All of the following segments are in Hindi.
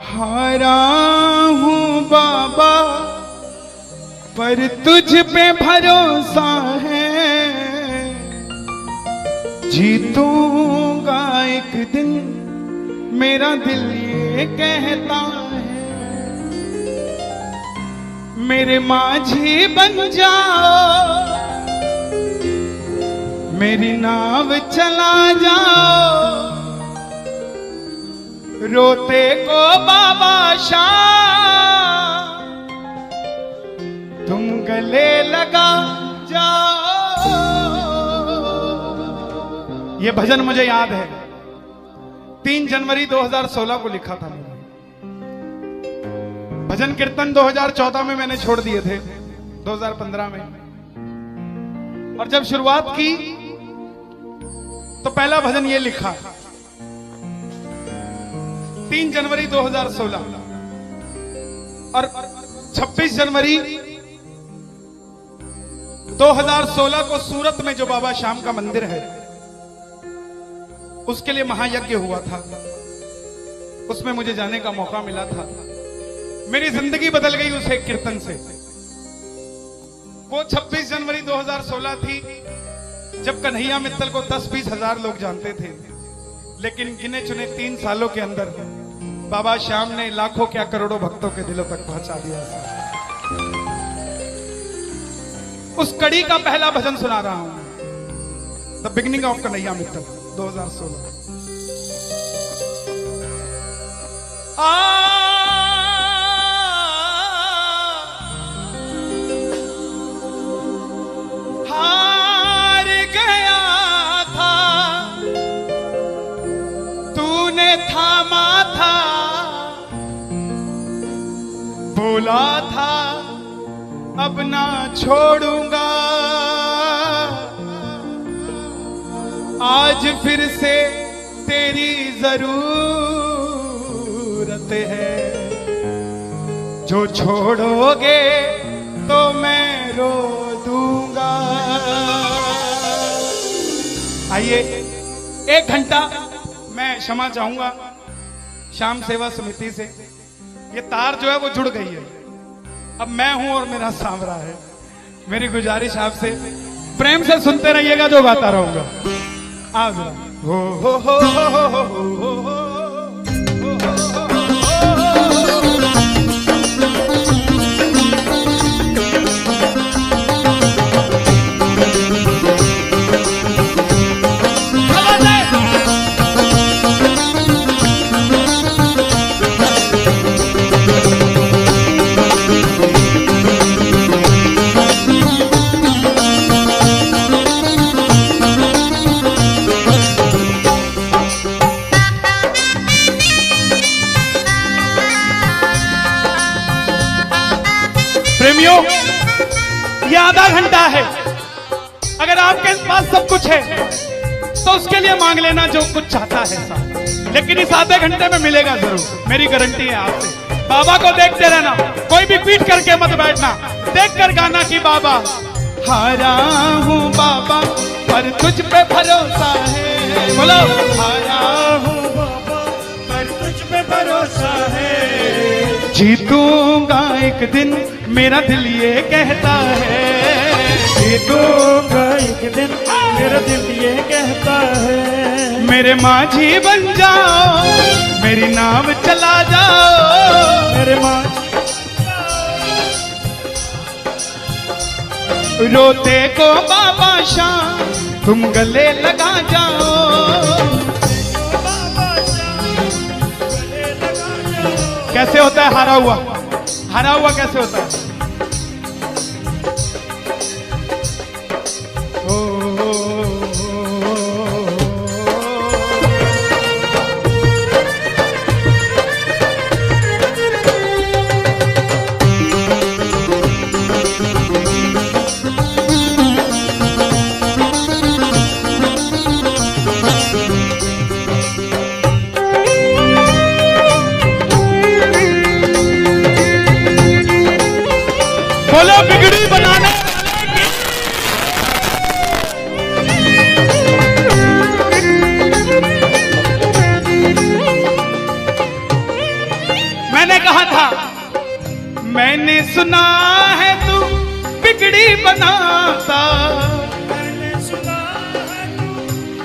हारा हूँ बाबा पर तुझ पे भरोसा है, जीतूंगा एक दिन मेरा दिल ये कहता है। मेरे माझी बन जाओ, मेरी नाव चला जाओ, रोते को बाबा शाम तुम गले लगा जाओ। ये भजन मुझे याद है, 3 जनवरी 2016 को लिखा था मैंने। भजन कीर्तन 2014 में मैंने छोड़ दिए थे, 2015 में। और जब शुरुआत की तो पहला भजन ये लिखा 3 जनवरी 2016। और 26 जनवरी 2016 को सूरत में जो बाबा श्याम का मंदिर है उसके लिए महायज्ञ हुआ था, उसमें मुझे जाने का मौका मिला था। मेरी जिंदगी बदल गई उस एक कीर्तन से। वो 26 जनवरी 2016 थी जब कन्हैया मित्तल को 10-20 हजार लोग जानते थे, लेकिन गिने चुने 3 सालों के अंदर बाबा श्याम ने लाखों क्या करोड़ों भक्तों के दिलों तक पहुंचा दिया। उस कड़ी का पहला भजन सुना रहा हूं, the beginning of Kanhaiya Mittal 2016। हार गया था तूने थामा था, बोला था अब ना छोड़ूंगा, आज फिर से तेरी जरूरत है, जो छोड़ोगे तो मैं रो दूंगा। आइए 1 घंटा मैं क्षमा चाहूंगा श्याम सेवा समिति से। ये तार जो है वो जुड़ गई है, अब मैं हूं और मेरा सांवरा है। मेरी गुजारिश आपसे प्रेम से सुनते रहिएगा, जो गाता रहूंगा। आओ जरा। हो हो हो हो हो हो हो। प्रेमियों, ये आधा घंटा है। अगर आपके पास सब कुछ है तो उसके लिए मांग लेना जो कुछ चाहता है साहब, लेकिन इस आधे घंटे में मिलेगा जरूर, मेरी गारंटी है आपसे। बाबा को देखते रहना, कोई भी पीठ करके मत बैठना, देख कर गाना कि बाबा हारा हूँ बाबा पर तुझ पे भरोसा है। बोलो हारा हूँ बाबा पर तुझ पे भरोसा है, जीतूंगा एक दिन मेरा दिल ये कहता है, जीतूंगा एक दिन मेरा दिल ये कहता है। मेरे माझी बन जाओ, मेरी नाव चला जाओ, मेरे माझी रोते को बाबा शाम तुम गले लगा जाओ। कैसे होता है हारा हुआ? हारा हुआ कैसे होता है? मैंने सुना है तू बिगड़ी बनाता, मैंने सुना है तू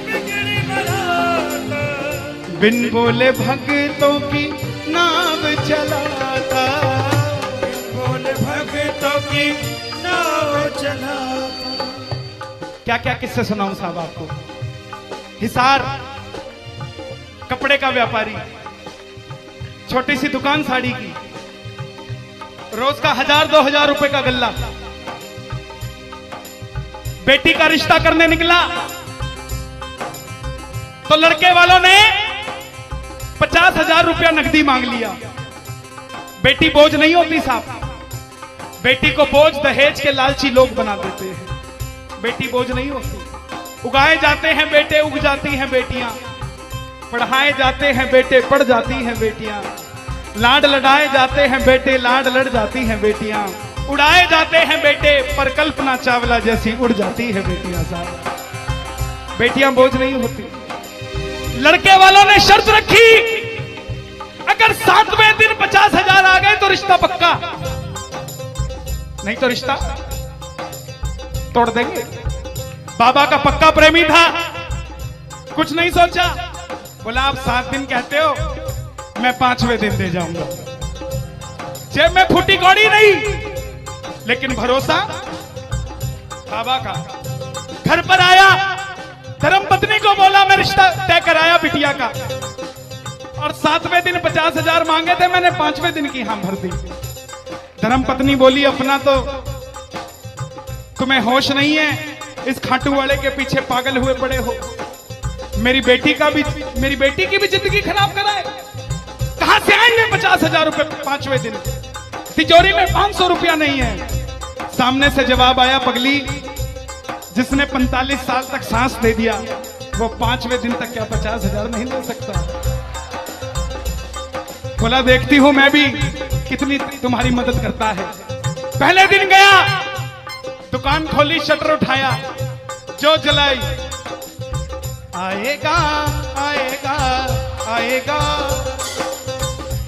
बिगड़ी बनाता, बिन बोले भक्तों की नाव चलाता, बोले भक्तों की नाव चलाता। क्या क्या किस्से सुनाऊं साहब आपको। हिसार कपड़े का व्यापारी, छोटी सी दुकान साड़ी की, रोज का 1000-2000 रुपए का गल्ला। बेटी का रिश्ता करने निकला तो लड़के वालों ने 50,000 रुपया नकदी मांग लिया। बेटी बोझ नहीं होती साहब, बेटी को बोझ दहेज के लालची लोग बना देते हैं। बेटी बोझ नहीं होती, उगाए जाते हैं बेटे, उग जाती हैं बेटियां, पढ़ाए जाते हैं बेटे, पढ़ जाती हैं बेटियां, लाड लड़ाए जाते हैं बेटे, लाड लड़ जाती हैं बेटियां, उड़ाए जाते हैं बेटे, पर कल्पना चावला जैसी उड़ जाती है बेटियां साहब। बेटियां बोझ नहीं होती। लड़के वालों ने शर्त रखी, अगर 7वें दिन 50,000 आ गए तो रिश्ता पक्का, नहीं तो रिश्ता तोड़ देंगे। बाबा का पक्का प्रेमी था, कुछ नहीं सोचा, बोला आप 7 दिन कहते हो, मैं 5वें दिन दे जाऊंगा। जेब में फूटी कौड़ी नहीं, लेकिन भरोसा बाबा का। घर पर आया, धर्मपत्नी को बोला मैं रिश्ता तय कराया बिटिया का, और 7वें दिन 50,000 मांगे थे, मैंने 5वें दिन की हां भर दी। धर्मपत्नी बोली अपना तो तुम्हें होश नहीं है, इस खाटू वाले के पीछे पागल हुए पड़े हो, मेरी बेटी की भी जिंदगी खराब कराए। कहां से आएंगे 50,000 रुपए 5वें दिन, तिजोरी में 500 रुपया नहीं है। सामने से जवाब आया, पगली जिसने 45 साल तक सांस दे दिया वो 5वें दिन तक क्या 50,000 नहीं ले सकता। बोला देखती हूं मैं भी कितनी तुम्हारी मदद करता है। पहले दिन गया, दुकान खोली, शटर उठाया, जो जलाई, आएगा आएगा आएगा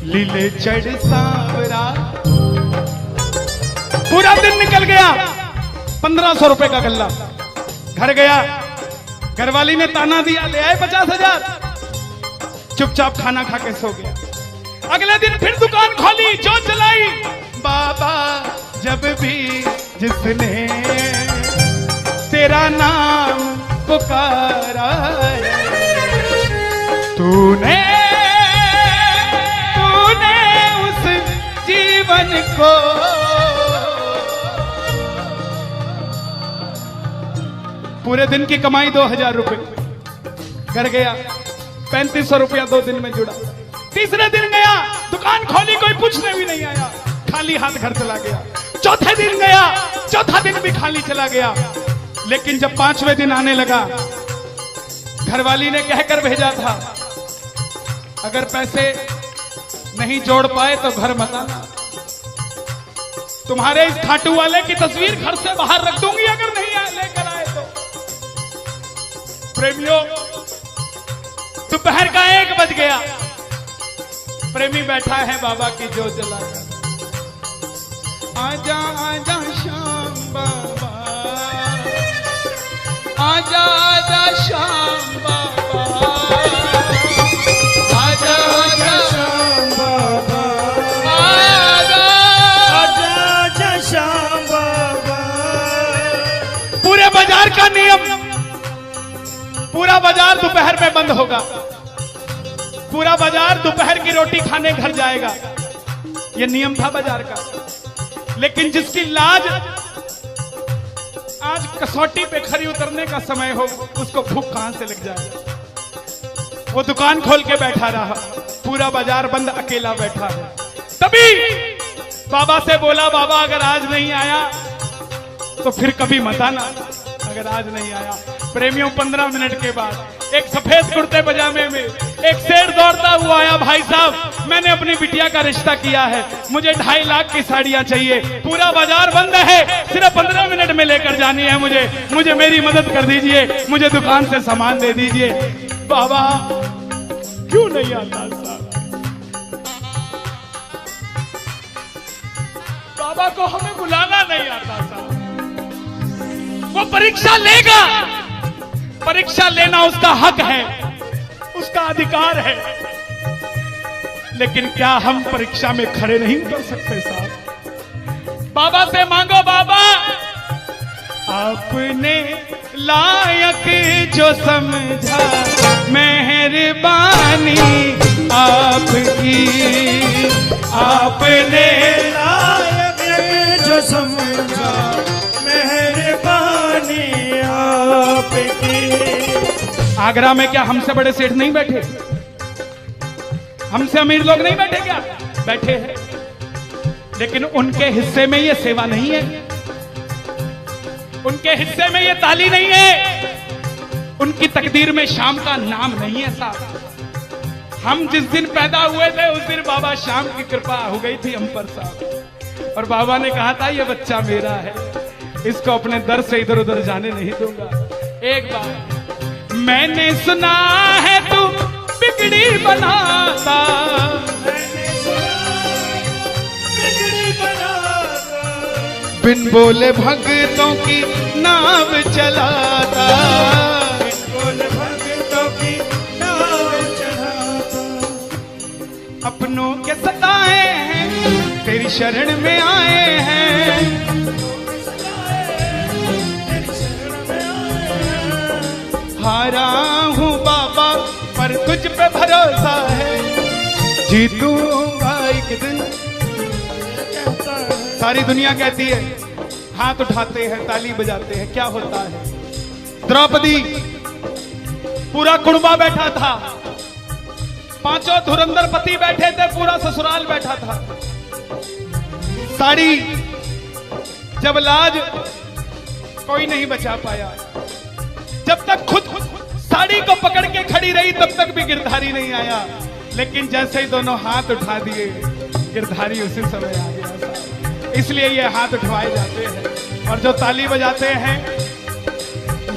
लीले चढ़ सांवरा। पूरा दिन निकल गया, 1500 रुपए का गल्ला। घर गया, घरवाली ने ताना दिया, ले आए 50,000, चुपचाप खाना खा के सो गया। अगले दिन फिर दुकान खोली, जो चलाई, बाबा जब भी जिसने तेरा नाम पुकारा तूने उस जीवन को पूरे दिन की कमाई 2,000 रुपए। घर गया, 3500 रुपया 2 दिन में जुड़ा। तीसरे दिन गया, दुकान खोली, कोई पूछने भी नहीं आया, खाली हाथ घर चला गया। चौथे दिन गया, चौथा दिन भी खाली चला गया। लेकिन जब 5वें दिन आने लगा, घरवाली ने कहकर भेजा था, अगर पैसे नहीं जोड़ पाए तो घर मत आना, तुम्हारे इस खाटू वाले की तस्वीर घर से बाहर रख दूंगी अगर नहीं लेकर आए तो। प्रेमियों, दोपहर का 1 बज गया, प्रेमी बैठा है बाबा की जोत जलाकर। आजा आजा श्याम बाबा, आजा आजा श्याम बाबा, आजा आजा श्याम बाबा, आजा आजा आजा श्याम बाबा। पूरे बाजार का नियम, पूरा बाजार दोपहर में बंद होगा, पूरा बाजार दोपहर की रोटी खाने घर जाएगा। यह नियम था बाजार का। लेकिन जिसकी लाज आज कसौटी पे खरी उतरने का समय हो, उसको भूख कहां से लग जाए। वो दुकान खोल के बैठा रहा, पूरा बाजार बंद, अकेला बैठा है। तभी बाबा से बोला, बाबा अगर आज नहीं आया तो फिर कभी मत आना, अगर आज नहीं आया। प्रेमियों, 15 मिनट के बाद एक सफेद कुर्ते पजामे में एक शेर दौड़ता हुआ आया, भाई साहब मैंने अपनी बिटिया का रिश्ता किया है, मुझे 2.5 लाख की साड़ियां चाहिए, पूरा बाजार बंद है, सिर्फ 15 मिनट में लेकर जानी है मुझे मेरी मदद कर दीजिए, मुझे दुकान से सामान दे दीजिए। बाबा क्यों नहीं आता साहब? बाबा को हमें बुलाना नहीं आता साहब। वो परीक्षा लेगा, परीक्षा लेना उसका हक है, उसका अधिकार है, लेकिन क्या हम परीक्षा में खड़े नहीं उतर सकते साहब? बाबा से मांगो, बाबा आपने लायक जो समझा, मेहरबानी आपकी, आपने लायक जो समझा, मेहरबानी आपकी। आगरा में क्या हमसे बड़े सेठ नहीं बैठे? हमसे अमीर लोग नहीं बैठे क्या? बैठे हैं, लेकिन उनके हिस्से में ये सेवा नहीं है, उनके हिस्से में ये ताली नहीं है, उनकी तकदीर में शाम का नाम नहीं है साहब। हम जिस दिन पैदा हुए थे उस दिन बाबा शाम की कृपा हो गई थी हम पर साहब, और बाबा ने कहा था ये बच्चा मेरा है, इसको अपने दर से इधर उधर जाने नहीं दूंगा। एक बार मैंने सुना है तू बिगड़ी बनाता, बिन बोले भक्तों की नाव चलाता, बिन बोले भक्तों की नाव चलाता। अपनों के सताए हैं तेरी शरण में आए हैं, हारा हूँ बाबा पर तुझ पे भरोसा है, जीतूंगा एक दिन। सारी दुनिया कहती है, हाथ उठाते हैं, ताली बजाते हैं, क्या होता है? द्रौपदी पूरा कुड़बा बैठा था, पांचों धुरंधर पति बैठे थे, पूरा ससुराल बैठा था। साड़ी जब लाज कोई नहीं बचा पाया, जब तक खुद साड़ी को पकड़ के खड़ी रही तब तक भी गिरधारी नहीं आया, लेकिन जैसे ही दोनों हाथ उठा दिए गिरधारी उसी समय आ गया। इसलिए ये हाथ उठवाए जाते हैं, और जो ताली बजाते हैं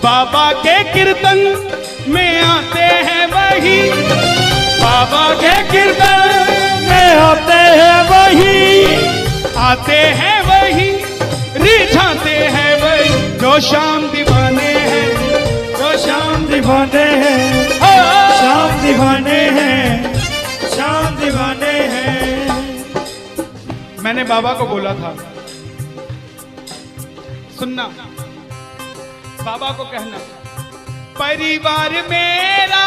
बाबा के कीर्तन में आते हैं वही, बाबा के कीर्तन में आते हैं वही, आते हैं वही, रिझाते हैं वही, जो शाम दीवाने हैं, जो शाम दीवाने हैं, शाम दीवाने हैं, शाम दीवाने हैं। मैंने बाबा को बोला था, सुनना, बाबा को कहना, परिवार मेरा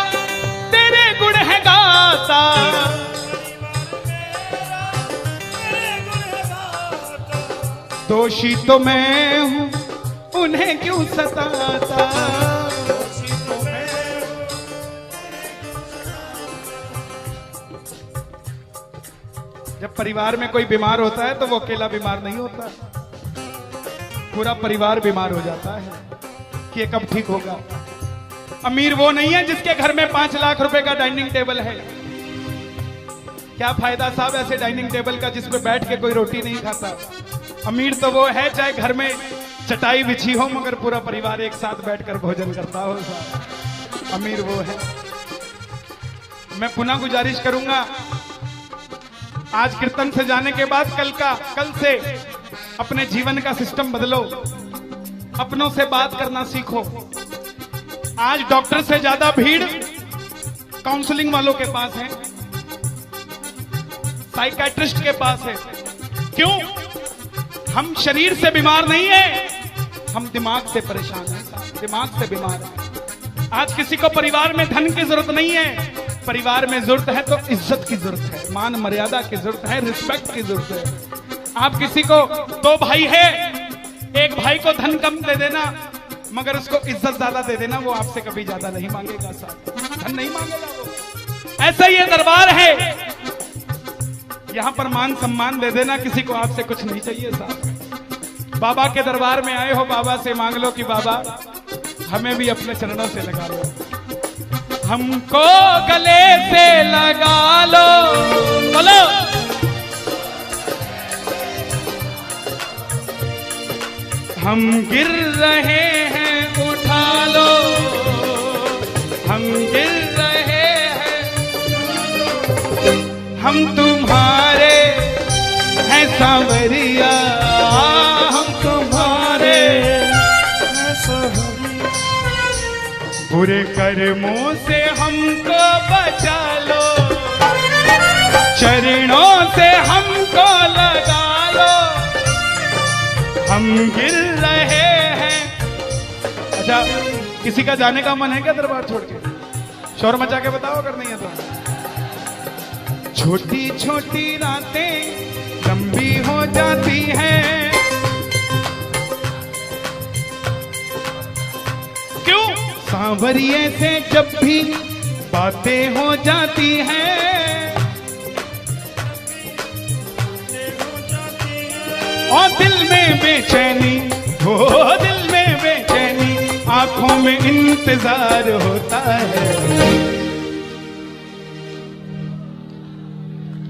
तेरे गुण है गाता, दोषी तो मैं हूं उन्हें क्यों सताता। जब परिवार में कोई बीमार होता है तो वो अकेला बीमार नहीं होता, पूरा परिवार बीमार हो जाता है कि ये कब ठीक होगा। अमीर वो नहीं है जिसके घर में 5 लाख रुपए का डाइनिंग टेबल है। क्या फायदा साहब ऐसे डाइनिंग टेबल का जिसपे बैठ के कोई रोटी नहीं खाता। अमीर तो वो है चाहे घर में चटाई बिछी हो मगर पूरा परिवार एक साथ बैठकर भोजन करता हो साहब, अमीर वो है। मैं पुनः गुजारिश करूंगा, आज कीर्तन से जाने के बाद कल से अपने जीवन का सिस्टम बदलो, अपनों से बात करना सीखो। आज डॉक्टर से ज्यादा भीड़ काउंसलिंग वालों के पास है, साइकियाट्रिस्ट के पास है। क्यों? हम शरीर से बीमार नहीं है, हम दिमाग से परेशान हैं, दिमाग से बीमार हैं। आज किसी को परिवार में धन की जरूरत नहीं है, परिवार में जरूरत है तो इज्जत की जरूरत है, मान मर्यादा की जरूरत है, रिस्पेक्ट की जरूरत है। आप किसी को 2 भाई है, एक भाई को धन कम दे देना मगर उसको इज्जत ज्यादा दे देना, वो आपसे कभी ज्यादा नहीं मांगेगा साहब, धन नहीं मांगेगा वो। ऐसा ये दरबार है, यहां पर मान सम्मान दे देना, किसी को आपसे कुछ नहीं चाहिए साहब। बाबा के दरबार में आए हो, बाबा से मांग लो कि बाबा हमें भी अपने चरणों से लगा लो, हमको गले से लगा लो, बोलो हम गिर रहे हैं उठा लो, हम गिर रहे हैं, हम तुम्हारे है सांवरिया हम तुम्हारे, बुरे कर्मों से हमको बचा लो, चरणों से हमको लगा लो, हम गिर रहे हैं। अच्छा, किसी का जाने का मन है क्या दरबार छोड़ के? शोर मचा के बताओ अगर नहीं है तो। छोटी छोटी रातें लंबी हो जाती हैं, क्यों? सांवरिये से जब भी बातें हो जाती हैं, और दिल में बेचैनी, हो दिल में बेचैनी, आंखों में इंतजार होता है।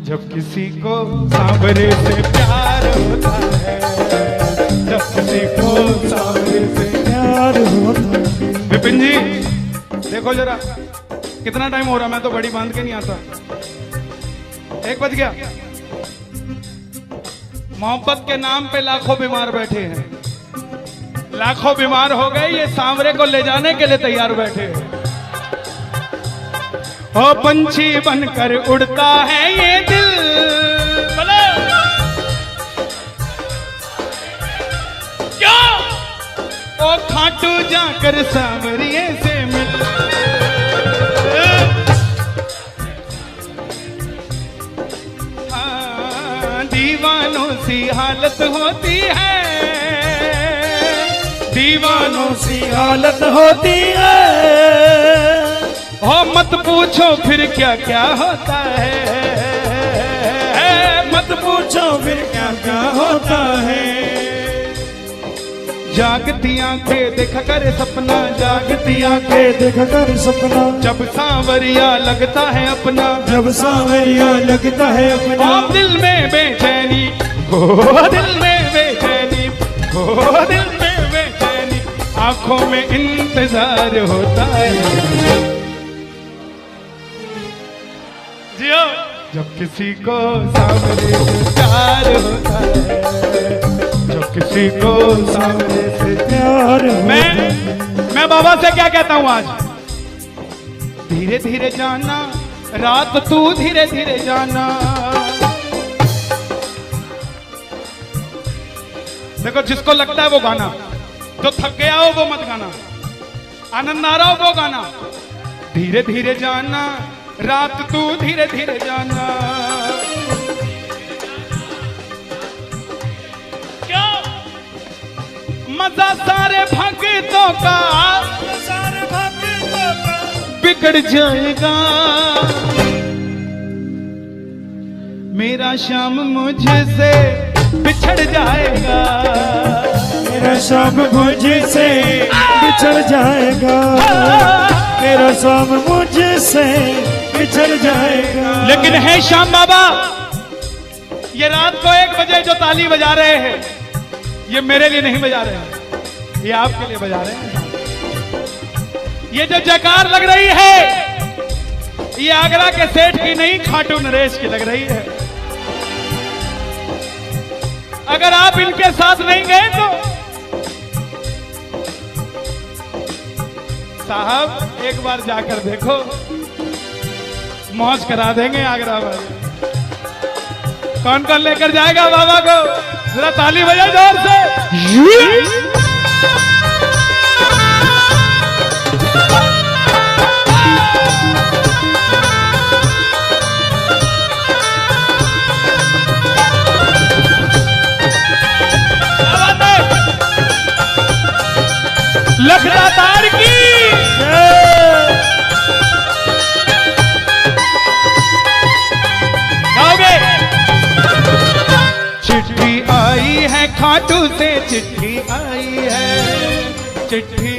जब किसी को सांवरे से प्यार होता है, जब किसी को सांवरे से प्यार होता है। विपिन जी देखो जरा कितना टाइम हो रहा, मैं तो घड़ी बांध के नहीं आता। 1 बज गया। मोहब्बत के नाम पे लाखों बीमार बैठे हैं, लाखों बीमार हो गए, ये सांवरे को ले जाने के लिए तैयार बैठे हैं। ओ पंछी बनकर उड़ता है ये दिल, बोलो क्या? ओ खाटू जाकर सांवरिये से मिल, दीवानों सी हालत होती है, दीवानों सी हालत होती है। हो मत पूछो फिर क्या क्या होता है, मत पूछो फिर क्या क्या होता है। जागती आंखें देखा कर सपना, जागती आंखें देखा कर सपना, जब सांवरिया लगता है अपना, जब सांवरिया लगता है अपना। और दिल में बेचैनी, हो दिल में बेचैनी, हो दिल में बेचैनी, आंखों में इंतजार होता है। जियो जब किसी को सांवरे से प्यार होता है, जब किसी को सांवरे से प्यार होता है। मैं बाबा से क्या कहता हूं आज? धीरे धीरे जाना रात, तू धीरे धीरे जाना। देखो जिसको लगता है वो गाना, जो थक गया हो वो मत गाना, आनंद आ रहा हो वो गाना। धीरे धीरे जाना रात, तू धीरे धीरे जाना। क्या मजा सारे भक्तों का, सारे भक्तों का बिगड़ जाएगा। मेरा श्याम मुझसे बिछड़ जाएगा, मेरा श्याम मुझसे बिछड़ जाएगा, मेरा श्याम मुझसे बिछड़ जाएगा। लेकिन है श्याम बाबा, ये रात को 1 बजे जो ताली बजा रहे हैं, ये मेरे लिए नहीं बजा रहे हैं, ये आपके लिए बजा रहे हैं। ये जो जयकार लग रही है, ये आगरा के सेठ की नहीं, खाटू नरेश की लग रही है। अगर आप इनके साथ नहीं गए तो साहब एक बार जाकर देखो, मौज करा देंगे आगरा वाले। कौन कौन लेकर जाएगा बाबा को? जरा ताली बजाओ जोर से। लखदातार की गाओगे? चिट्ठी आई है खाटू से, चिट्ठी आई है, चिट्ठी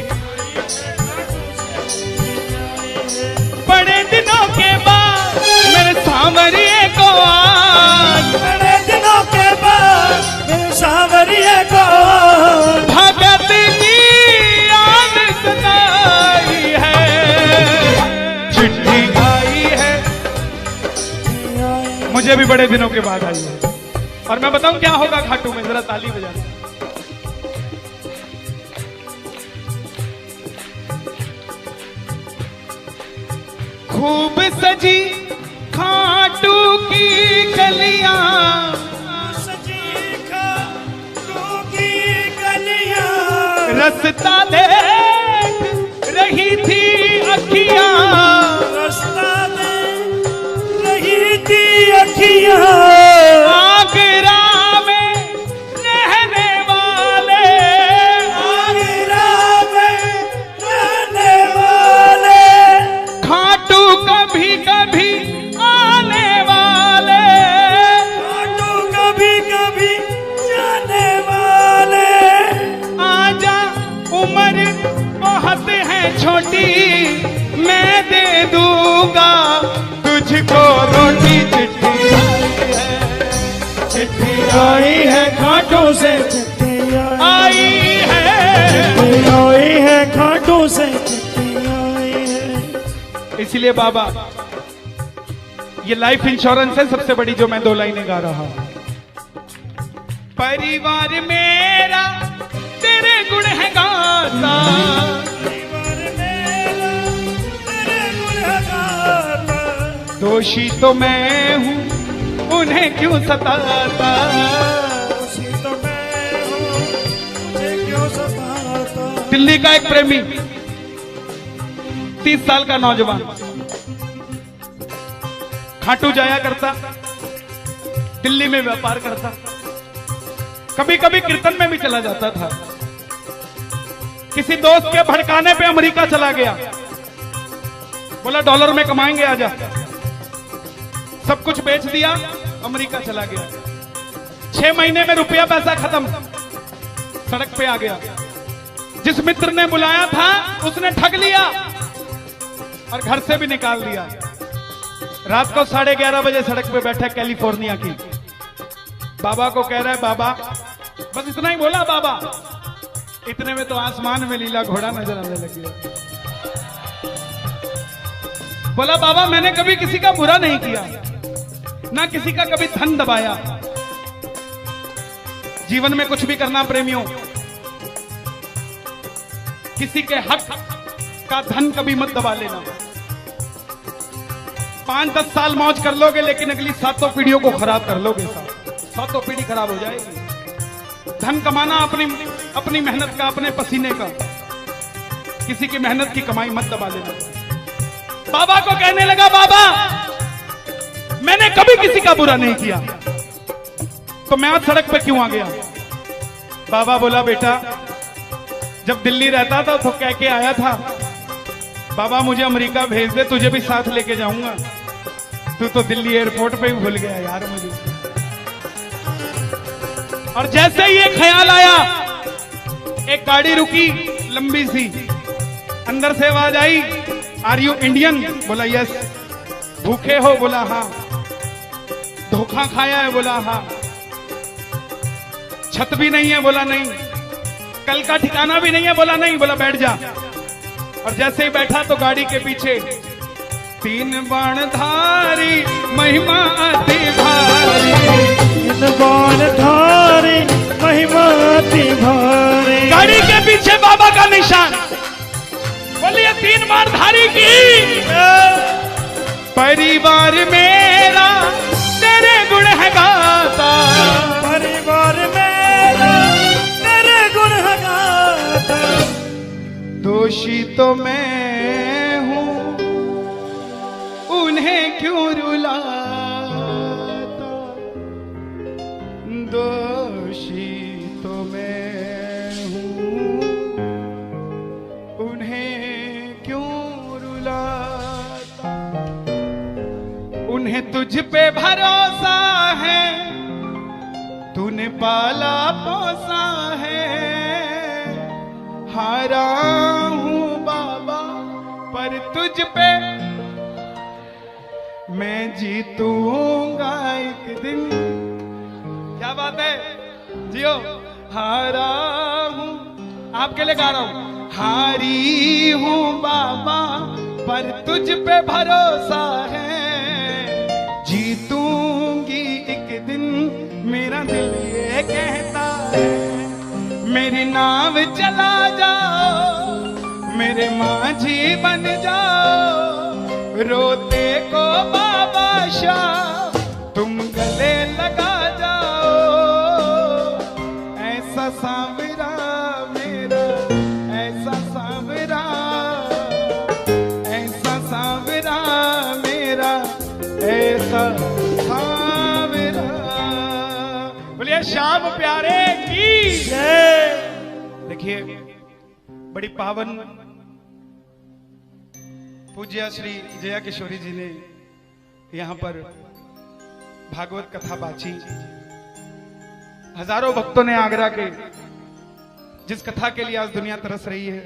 बड़े दिनों के बाद मेरे सांवरिये को आज, बड़े दिनों के बाद मेरे सांवरिये को भगत की याद सताई है। चिट्ठी आई है, मुझे भी बड़े दिनों के बाद आई है। और मैं बताऊं क्या होगा घाटू में, जरा ताली बजा। खूब सजी खाटू की गलियां, सजी खाटू की गलियां, रास्ता देख रही थी अखियां, रास्ता देख रही थी अखियां, आगरा में रहने वाले, आगरा में रहने वाले, खाटू कभी कभी आने वाले, खाटू कभी कभी जाने वाले, आजा उम्र बहुत है छोटी, मैं दे दूंगा तुझको रोटी। चिट्ठी आई है खाटू से, चिट्ठी आई है, आई है खाटू से, चिट्ठी आई है। इसलिए बाबा ये लाइफ इंश्योरेंस है सबसे बड़ी जो मैं 2 लाइनें गा रहा हूं। परिवार मेरा तेरे गुण है गाता, परिवार मेरा तेरे गुण है गाता, दोषी तो मैं हूं उन्हें क्यों सताता, दोषी तो मैं हूं मुझे क्यों सताता। दिल्ली का एक प्रेमी 30 साल का नौजवान खाटू जाया करता, दिल्ली में व्यापार करता, कभी कभी कीर्तन में भी चला जाता था। किसी दोस्त के भड़काने पे अमेरिका चला गया, बोला डॉलर में कमाएंगे आजा, सब कुछ बेच दिया, अमेरिका चला गया। 6 महीने में रुपया पैसा खत्म, सड़क पे आ गया। जिस मित्र ने बुलाया था उसने ठग लिया और घर से भी निकाल दिया। रात को 11:30 बजे सड़क पे बैठा कैलिफोर्निया की, बाबा को कह रहा है बाबा, बस इतना ही बोला बाबा, इतने में तो आसमान में लीला घोड़ा नजर आने लग गया। बोला बाबा मैंने कभी किसी का बुरा नहीं किया, ना किसी का कभी धन दबाया, जीवन में कुछ भी करना प्रेमियों, किसी के हक का धन कभी मत दबा लेना। 5-10 साल मौज कर लोगे लेकिन अगली 7 पीढ़ियों को खराब कर लोगे, 7 पीढ़ी खराब हो जाएगी। धन कमाना अपनी मेहनत का, अपने पसीने का, किसी की मेहनत की कमाई मत दबा लेना। बाबा को कहने लगा बाबा मैंने कभी किसी का बुरा नहीं किया, तो मैं आज सड़क पे क्यों आ गया। बाबा बोला बेटा जब दिल्ली रहता था तो कह के आया था बाबा मुझे अमेरिका भेज दे, तुझे भी साथ लेके जाऊंगा, तू तो दिल्ली एयरपोर्ट पे ही भूल गया यार मुझे। और जैसे ही ये ख्याल आया, एक गाड़ी रुकी लंबी सी, अंदर से आवाज आई आर यू इंडियन, बोला यस। भूखे हो, बोला हाँ। धोखा खाया है, बोला हाँ। छत भी नहीं है, बोला नहीं। कल का ठिकाना भी नहीं है, बोला नहीं। बोला बैठ जा। और जैसे ही बैठा तो गाड़ी के पीछे 3 बाणधारी महिमा अति भारी, 3 बाणधारी महिमा अति भारी। गाड़ी के पीछे बाबा का निशान, बोलिए 3 बाणधारी की। परिवार मेरा तेरे गुण है गाता, परिवार मेरा तेरे गुण है गाता। दोषी तो मैं हूं उन्हें क्यों रुलाता, दोषी तो मैं हूं उन्हें क्यों रुलाता। उन्हें तुझ पे भरोसा है, तूने पाला पोसा है। हारा हूं बाबा पर तुझ पे मैं जीतूंगा एक दिन। क्या बात है, जियो। हारा हूं, आपके लिए गा रहा हूं। हारी हूं बाबा पर तुझ पे भरोसा है, जीतूंगी एक दिन मेरा दिल ये कहता है मेरी नाव चला जाओ, मेरे माझी बन जाओ, रोते को बाबा शाह तुम गले लगा जाओ। ऐसा सांवरा मेरा, ऐसा सांवरा, ऐसा सांवरा मेरा, ऐसा सांवरा। बोलिए श्याम प्यारे की जय। देखिए बड़ी पावन पूज्य श्री जया किशोरी जी ने यहाँ पर भागवत कथा बाची। हजारों भक्तों ने आगरा के जिस कथा के लिए आज दुनिया तरस रही है,